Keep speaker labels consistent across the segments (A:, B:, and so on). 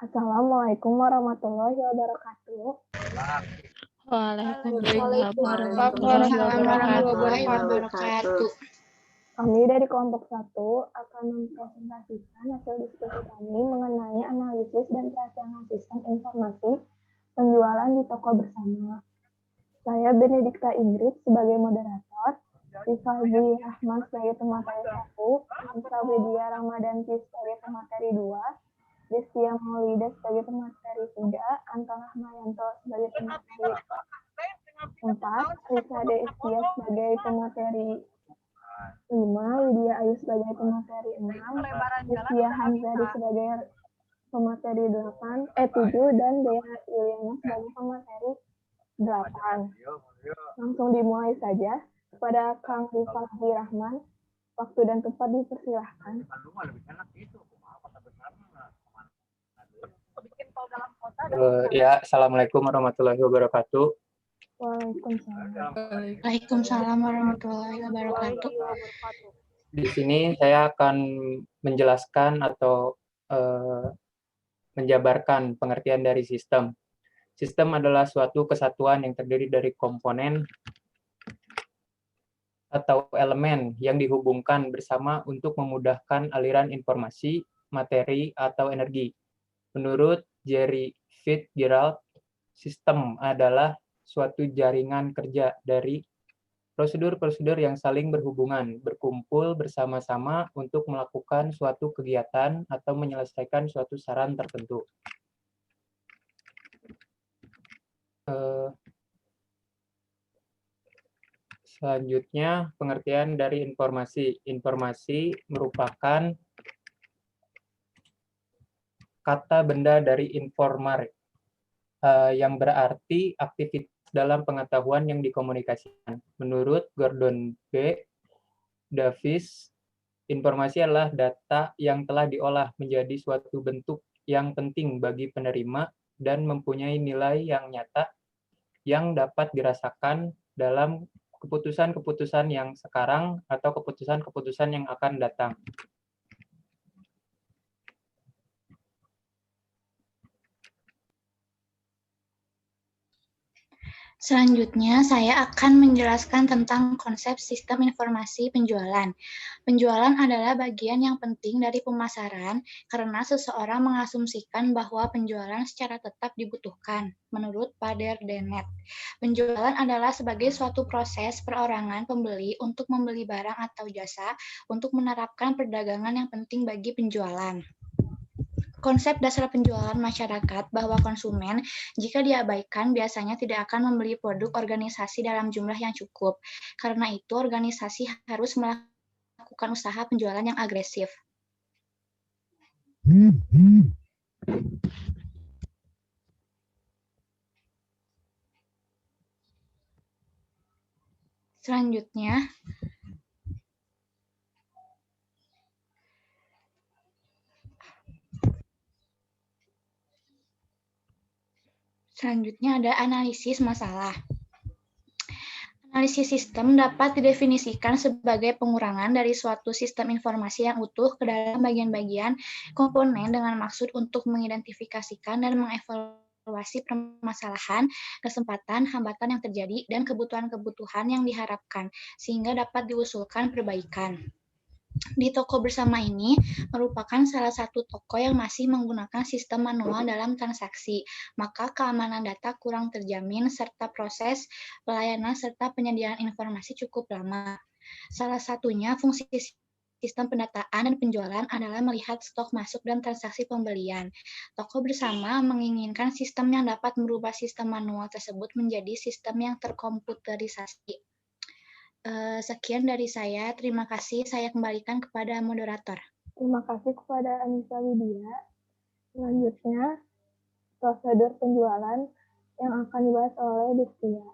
A: Assalamualaikum warahmatullahi wabarakatuh.
B: Waalaikumsalam
A: Waalaikumsalam
B: warahmatullahi wabarakatuh.
A: Kami dari kelompok 1 akan mempresentasikan hasil diskusi kami mengenai analisis dan perancangan sistem informasi penjualan di toko bersama. Saya Benedikta Ingrid sebagai moderator, Rifaldi Rahman sebagai pemateri 1, Anissa Widya Ramadanti sebagai pemateri 2, Destia Maulida sebagai pemateri 3, Anton Rahmayanto sebagai pemateri 4, Risa Destia sebagai pemateri 5, Widya Ayu sebagai pemateri 6, Destia Hanzari sebagai pemateri 7, dan Dea Yuliana sebagai pemateri 8. Langsung dimulai saja. Kepada Kang Rifaldi Rahman, waktu dan tempat dipersilahkan.
C: Assalamualaikum warahmatullahi wabarakatuh.
B: Waalaikumsalam warahmatullahi wabarakatuh.
C: Di sini saya akan menjelaskan atau menjabarkan pengertian dari sistem. Sistem adalah suatu kesatuan yang terdiri dari komponen atau elemen yang dihubungkan bersama untuk memudahkan aliran informasi, materi, atau energi. Menurut Jerry Fitzgerald, sistem adalah suatu jaringan kerja dari prosedur-prosedur yang saling berhubungan, berkumpul bersama-sama untuk melakukan suatu kegiatan atau menyelesaikan suatu saran tertentu. Selanjutnya, pengertian dari informasi. Informasi merupakan kata benda dari informare, yang berarti aktivitas dalam pengetahuan yang dikomunikasikan. Menurut Gordon B. Davis, informasi adalah data yang telah diolah menjadi suatu bentuk yang penting bagi penerima dan mempunyai nilai yang nyata yang dapat dirasakan dalam keputusan-keputusan yang sekarang atau keputusan-keputusan yang akan datang.
B: Selanjutnya, saya akan menjelaskan tentang konsep sistem informasi penjualan. Penjualan adalah bagian yang penting dari pemasaran karena seseorang mengasumsikan bahwa penjualan secara tetap dibutuhkan. Menurut Pader Dennett, penjualan adalah sebagai suatu proses perorangan pembeli untuk membeli barang atau jasa untuk menerapkan perdagangan yang penting bagi penjualan. Konsep dasar penjualan masyarakat bahwa konsumen, jika diabaikan, biasanya tidak akan membeli produk organisasi dalam jumlah yang cukup. Karena itu, organisasi harus melakukan usaha penjualan yang agresif. Selanjutnya ada analisis masalah. Analisis sistem dapat didefinisikan sebagai pengurangan dari suatu sistem informasi yang utuh ke dalam bagian-bagian komponen dengan maksud untuk mengidentifikasikan dan mengevaluasi permasalahan, kesempatan, hambatan yang terjadi, dan kebutuhan-kebutuhan yang diharapkan, sehingga dapat diusulkan perbaikan. Di toko bersama ini merupakan salah satu toko yang masih menggunakan sistem manual dalam transaksi, maka keamanan data kurang terjamin serta proses pelayanan serta penyediaan informasi cukup lama. Salah satunya fungsi sistem pendataan dan penjualan adalah melihat stok masuk dan transaksi pembelian. Toko bersama menginginkan sistem yang dapat merubah sistem manual tersebut menjadi sistem yang terkomputerisasi. Sekian dari saya. Terima kasih. Saya kembalikan kepada moderator.
A: Terima kasih kepada Anissa Widya. Selanjutnya, prosedur penjualan yang akan dibahas oleh Destia.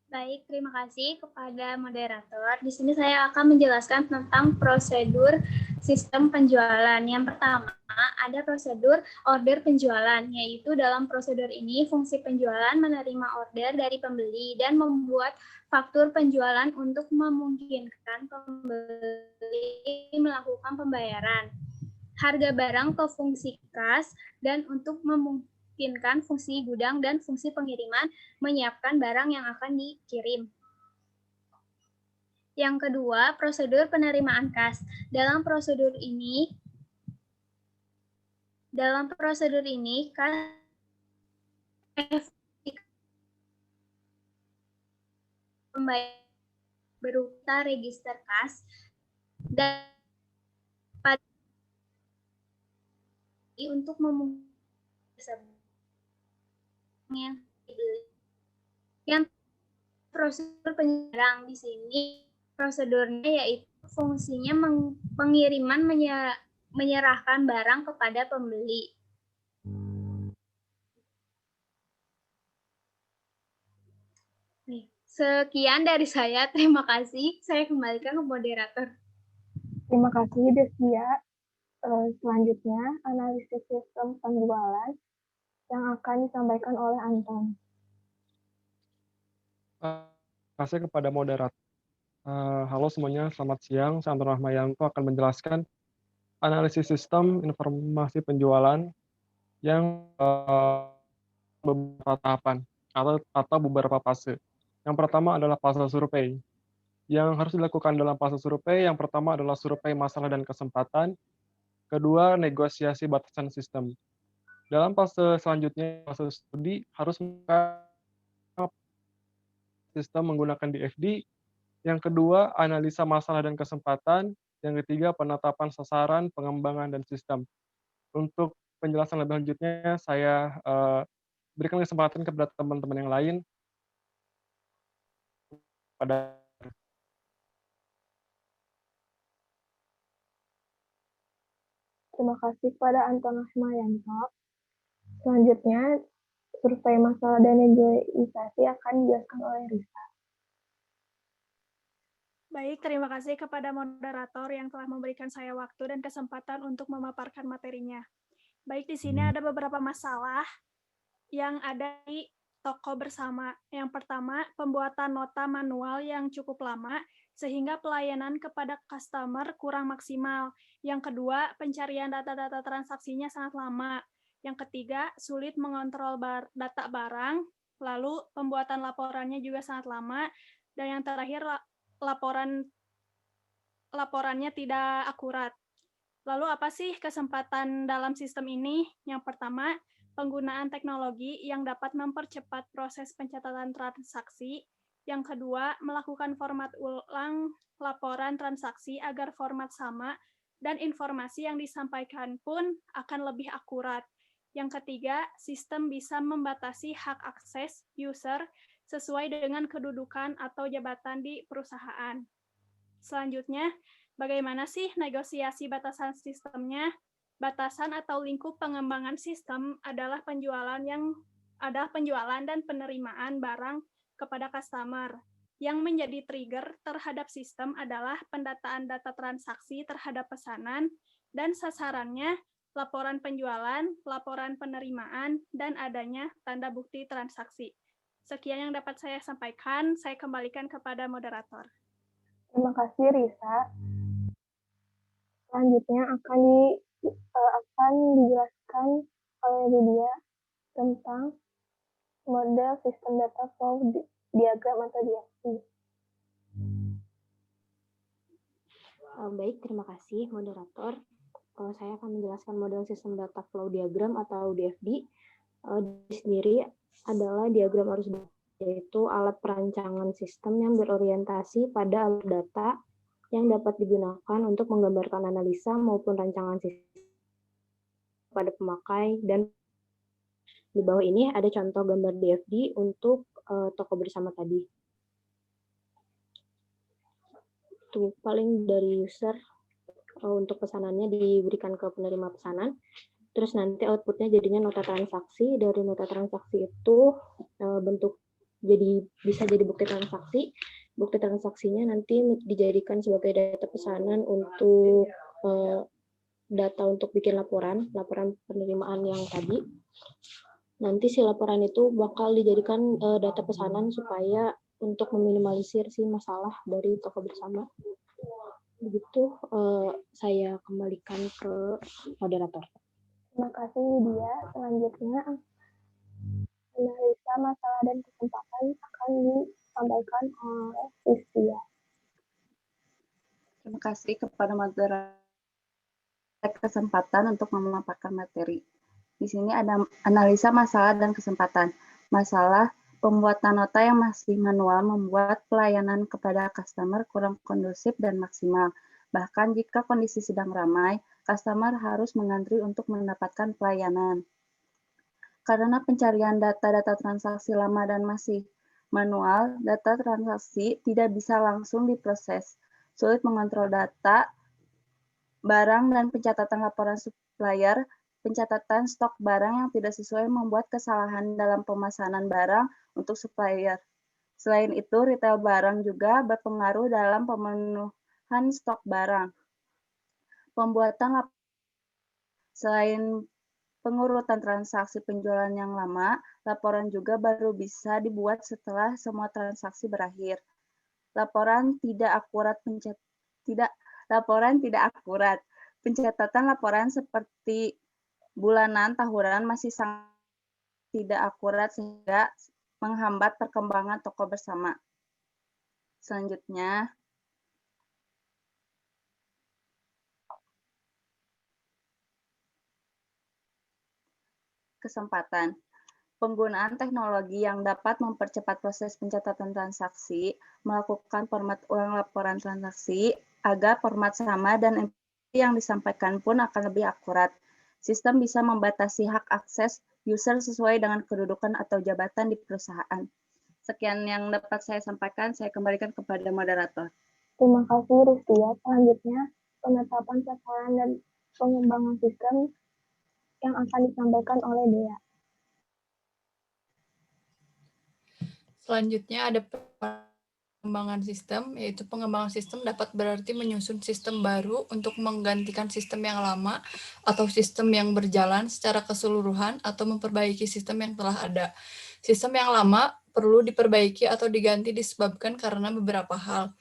D: Baik, terima kasih kepada moderator. Di sini saya akan menjelaskan tentang prosedur sistem penjualan. Yang pertama, ada prosedur order penjualan, yaitu dalam prosedur ini fungsi penjualan menerima order dari pembeli dan membuat faktur penjualan untuk memungkinkan pembeli melakukan pembayaran. harga barang ke fungsi kas, dan untuk memungkinkan fungsi gudang dan fungsi pengiriman menyiapkan barang yang akan dikirim. Yang kedua, prosedur penerimaan kas. Dalam prosedur ini, kas berupa register kas dan untuk memungkinkan yang prosedur penyeberang di sini prosedurnya yaitu fungsinya pengiriman menyerahkan barang kepada pembeli. Sekian dari saya, terima kasih. Saya kembalikan ke moderator.
A: Terima kasih, Desya. Selanjutnya, analisis sistem penjualan yang akan disampaikan oleh Anton.
E: Terima kasih kepada moderator. Halo semuanya, selamat siang. Saya Anton Rahmayanto akan menjelaskan analisis sistem informasi penjualan yang beberapa tahapan atau beberapa fase. Yang pertama adalah fase survei. Yang harus dilakukan dalam fase survei, yang pertama adalah survei masalah dan kesempatan. Kedua, negosiasi batasan sistem. Dalam fase selanjutnya, fase studi harus sistem menggunakan DFD. Yang kedua, analisa masalah dan kesempatan. Yang ketiga, penetapan sasaran, pengembangan, dan sistem. Untuk penjelasan lebih lanjutnya, saya berikan kesempatan kepada teman-teman yang lain.
A: Terima kasih kepada Anton Rahmayanto. Selanjutnya, survei masalah dan negosiasi akan dijelaskan oleh Risa.
F: Baik, terima kasih kepada moderator yang telah memberikan saya waktu dan kesempatan untuk memaparkan materinya. Baik, di sini ada beberapa masalah yang ada di toko bersama. Yang pertama, pembuatan nota manual yang cukup lama sehingga pelayanan kepada customer kurang maksimal. Yang kedua, pencarian data-data transaksinya sangat lama. Yang ketiga, sulit mengontrol data barang. Lalu, pembuatan laporannya juga sangat lama. Dan yang terakhir, laporannya tidak akurat. Lalu apa sih kesempatan dalam sistem ini? Yang pertama, penggunaan teknologi yang dapat mempercepat proses pencatatan transaksi. Yang kedua, melakukan format ulang laporan transaksi agar format sama dan informasi yang disampaikan pun akan lebih akurat. Yang ketiga, sistem bisa membatasi hak akses user sesuai dengan kedudukan atau jabatan di perusahaan. Selanjutnya, bagaimana sih negosiasi batasan sistemnya? Batasan atau lingkup pengembangan sistem adalah penjualan dan penerimaan barang kepada customer. Yang menjadi trigger terhadap sistem adalah pendataan data transaksi terhadap pesanan dan sasarannya laporan penjualan, laporan penerimaan, dan adanya tanda bukti transaksi. Sekian yang dapat saya sampaikan, saya kembalikan kepada moderator.
A: Terima kasih, Risa. Selanjutnya akan dijelaskan oleh Lydia tentang model sistem data flow diagram atau DFD.
G: Baik, terima kasih moderator. Saya akan menjelaskan model sistem data flow diagram atau DFD. Sendiri adalah diagram arus data, yaitu alat perancangan sistem yang berorientasi pada alur data yang dapat digunakan untuk menggambarkan analisa maupun rancangan sistem pada pemakai. Dan di bawah ini ada contoh gambar DFD untuk toko bersama tadi. Itu paling dari user untuk pesanannya diberikan ke penerima pesanan. Terus nanti outputnya jadinya nota transaksi. Dari nota transaksi itu bisa jadi bukti transaksi. Bukti transaksinya nanti dijadikan sebagai data pesanan untuk data untuk bikin laporan penerimaan yang tadi. Nanti si laporan itu bakal dijadikan data pesanan supaya untuk meminimalisir si masalah dari toko bersama. Begitu, saya kembalikan ke moderator.
A: Terima kasih Lydia. Selanjutnya, analisa masalah dan kesempatan akan disampaikan oleh Rizkia.
H: Terima kasih kepada moderator kesempatan untuk memaparkan materi. Di sini ada analisa masalah dan kesempatan. Masalah, pembuatan nota yang masih manual membuat pelayanan kepada customer kurang kondusif dan maksimal. Bahkan jika kondisi sedang ramai, customer harus mengantri untuk mendapatkan pelayanan. Karena pencarian data-data transaksi lama dan masih manual, data transaksi tidak bisa langsung diproses. Sulit mengontrol data, barang dan pencatatan laporan supplier, pencatatan stok barang yang tidak sesuai membuat kesalahan dalam pemesanan barang untuk supplier. Selain itu, retail barang juga berpengaruh dalam pemenuhan stok barang. Pembuatan selain pengurutan transaksi penjualan yang lama, laporan juga baru bisa dibuat setelah semua transaksi berakhir. Laporan tidak akurat Pencatatan laporan seperti bulanan, tahunan masih sangat tidak akurat sehingga menghambat perkembangan toko bersama. Selanjutnya, kesempatan. Penggunaan teknologi yang dapat mempercepat proses pencatatan transaksi, melakukan format ulang laporan transaksi, agar format sama dan informasi yang disampaikan pun akan lebih akurat. Sistem bisa membatasi hak akses user sesuai dengan kedudukan atau jabatan di perusahaan. Sekian yang dapat saya sampaikan, saya kembalikan kepada moderator.
A: Terima kasih Rizkia. Selanjutnya, penetapan sasaran dan pengembangan sistem yang akan disampaikan oleh Dea.
I: Selanjutnya ada pengembangan sistem, yaitu pengembangan sistem dapat berarti menyusun sistem baru untuk menggantikan sistem yang lama atau sistem yang berjalan secara keseluruhan atau memperbaiki sistem yang telah ada. Sistem yang lama perlu diperbaiki atau diganti disebabkan karena beberapa hal.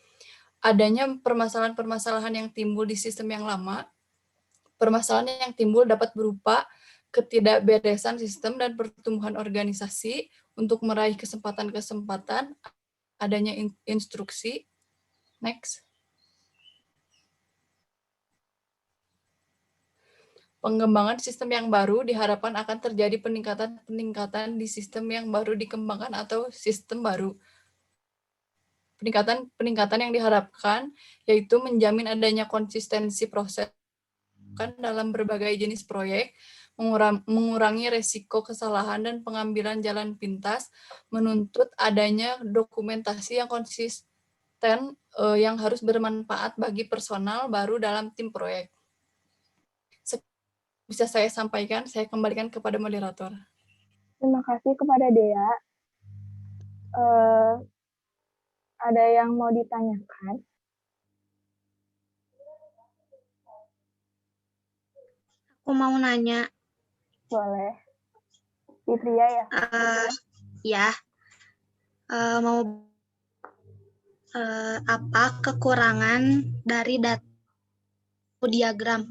I: Adanya permasalahan-permasalahan yang timbul di sistem yang lama. Permasalahan yang timbul dapat berupa ketidakberesan sistem dan pertumbuhan organisasi untuk meraih kesempatan-kesempatan, adanya instruksi. Next. Pengembangan sistem yang baru diharapkan akan terjadi peningkatan di sistem yang baru dikembangkan atau sistem baru. Peningkatan yang diharapkan yaitu menjamin adanya konsistensi proses dalam berbagai jenis proyek, mengurangi resiko kesalahan dan pengambilan jalan pintas, menuntut adanya dokumentasi yang konsisten yang harus bermanfaat bagi personal baru dalam tim proyek. Bisa saya sampaikan, saya kembalikan kepada moderator.
A: Terima kasih kepada Dea. Ada yang mau ditanyakan?
J: Aku mau nanya.
A: Boleh. Fitria ya?
J: Ya. Apa kekurangan dari data diagram?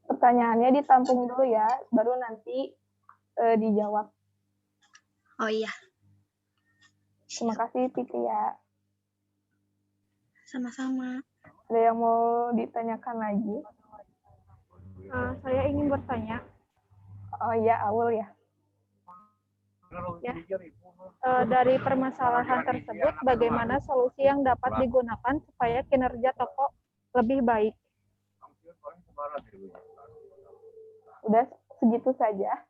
A: Pertanyaannya ditampung dulu ya, baru nanti dijawab.
J: Oh iya.
A: Terima kasih Fitria.
J: Sama-sama.
A: Ada yang mau ditanyakan lagi?
F: Saya ingin bertanya.
A: Oh iya, Aul ya.
F: Ya. Dari permasalahan tersebut, bagaimana solusi yang dapat digunakan supaya kinerja toko lebih baik?
A: Udah segitu saja.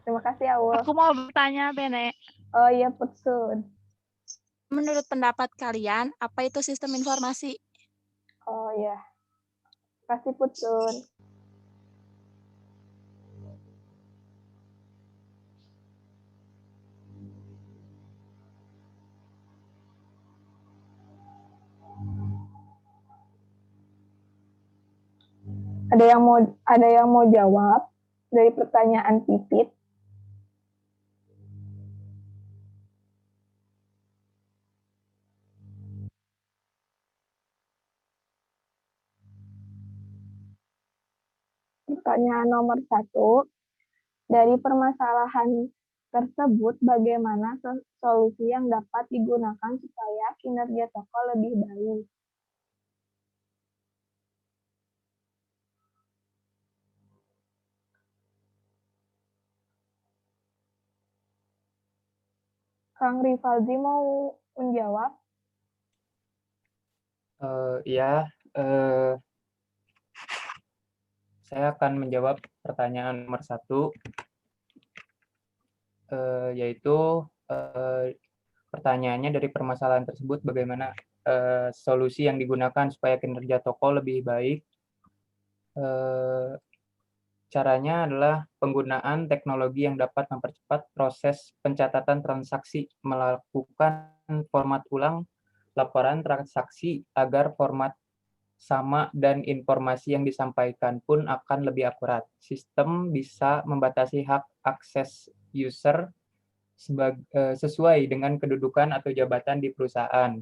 A: Terima kasih, Aul.
K: Aku mau bertanya, Bene.
A: Oh iya, Putsun.
K: Menurut pendapat kalian, apa itu sistem informasi?
A: Oh iya. Kasih Putsun. Ada yang mau jawab dari pertanyaan Pipit? pertanyaan nomor 1. Dari permasalahan tersebut, bagaimana solusi yang dapat digunakan supaya kinerja toko lebih baik? Kang Rivaldi mau menjawab?
C: Ya, saya akan menjawab pertanyaan nomor 1, yaitu pertanyaannya dari permasalahan tersebut bagaimana solusi yang digunakan supaya kinerja toko lebih baik. Caranya adalah penggunaan teknologi yang dapat mempercepat proses pencatatan transaksi, melakukan format ulang laporan transaksi agar format sama dan informasi yang disampaikan pun akan lebih akurat. Sistem bisa membatasi hak akses user sesuai dengan kedudukan atau jabatan di perusahaan.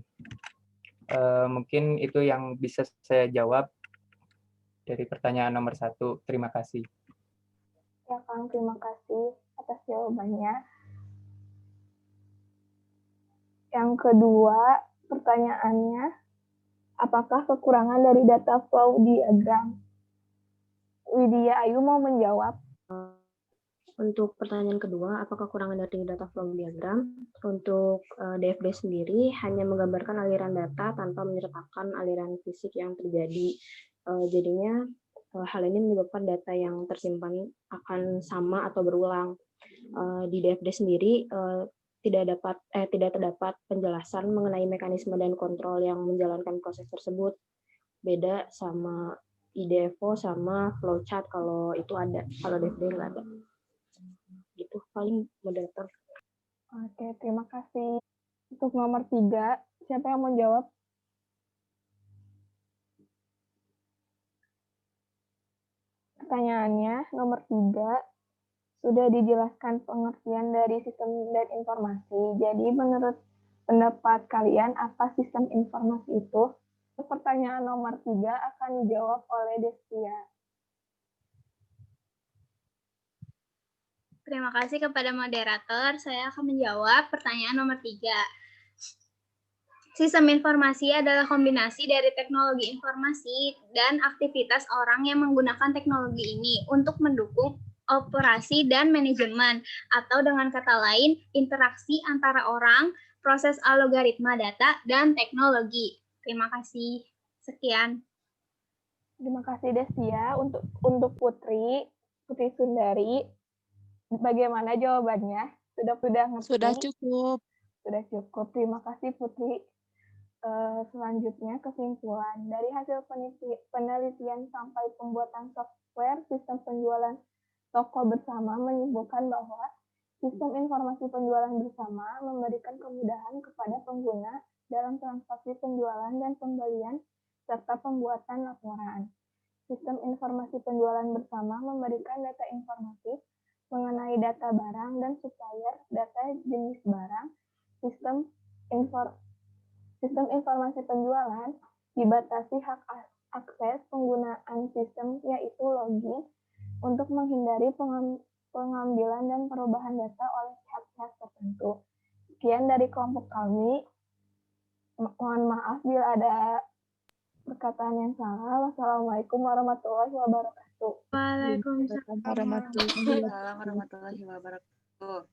C: Mungkin itu yang bisa saya jawab dari pertanyaan nomor 1. Terima kasih.
A: Ya, Kang, terima kasih atas jawabannya. Yang kedua, pertanyaannya, apakah kekurangan dari data flow diagram? Widya Ayu mau menjawab.
G: Untuk pertanyaan kedua, apa kekurangan dari data flow diagram? Untuk DFD sendiri hanya menggambarkan aliran data tanpa menyertakan aliran fisik yang terjadi. Jadinya hal ini menyebabkan data yang tersimpan akan sama atau berulang. Di DFD sendiri tidak terdapat penjelasan mengenai mekanisme dan kontrol yang menjalankan proses tersebut. Beda sama IDFO sama flowchart kalau itu ada, kalau DFD nggak ada. Gitu paling moderator.
A: Oke, terima kasih. Untuk nomor 3, siapa yang mau jawab? Pertanyaannya, nomor 3, sudah dijelaskan pengertian dari sistem dan informasi. Jadi menurut pendapat kalian, apa sistem informasi itu? Pertanyaan nomor 3 akan dijawab oleh Destia.
D: Terima kasih kepada moderator. Saya akan menjawab pertanyaan nomor 3. Sistem informasi adalah kombinasi dari teknologi informasi dan aktivitas orang yang menggunakan teknologi ini untuk mendukung operasi dan manajemen, atau dengan kata lain, interaksi antara orang, proses algoritma data, dan teknologi. Terima kasih. Sekian.
A: Terima kasih Destia. Untuk Putri Sundari, bagaimana jawabannya? Sudah ngerti?
K: Sudah cukup.
A: Sudah cukup. Terima kasih Putri. Selanjutnya kesimpulan. Dari hasil penelitian sampai pembuatan software sistem penjualan toko bersama menyimpulkan bahwa sistem informasi penjualan bersama memberikan kemudahan kepada pengguna dalam transaksi penjualan dan pembelian serta pembuatan laporan. Sistem informasi penjualan bersama memberikan data informatif mengenai data barang dan supplier, data jenis barang. Sistem informasi penjualan dibatasi hak akses penggunaan sistem, yaitu login, untuk menghindari pengambilan dan perubahan data oleh pihak-pihak tertentu. Sekian dari kelompok kami. Mohon maaf bila ada perkataan yang salah. Wassalamualaikum warahmatullahi wabarakatuh.
D: Waalaikumsalam
K: Warahmatullahi wabarakatuh.
H: Waalaikumsalam warahmatullahi wabarakatuh.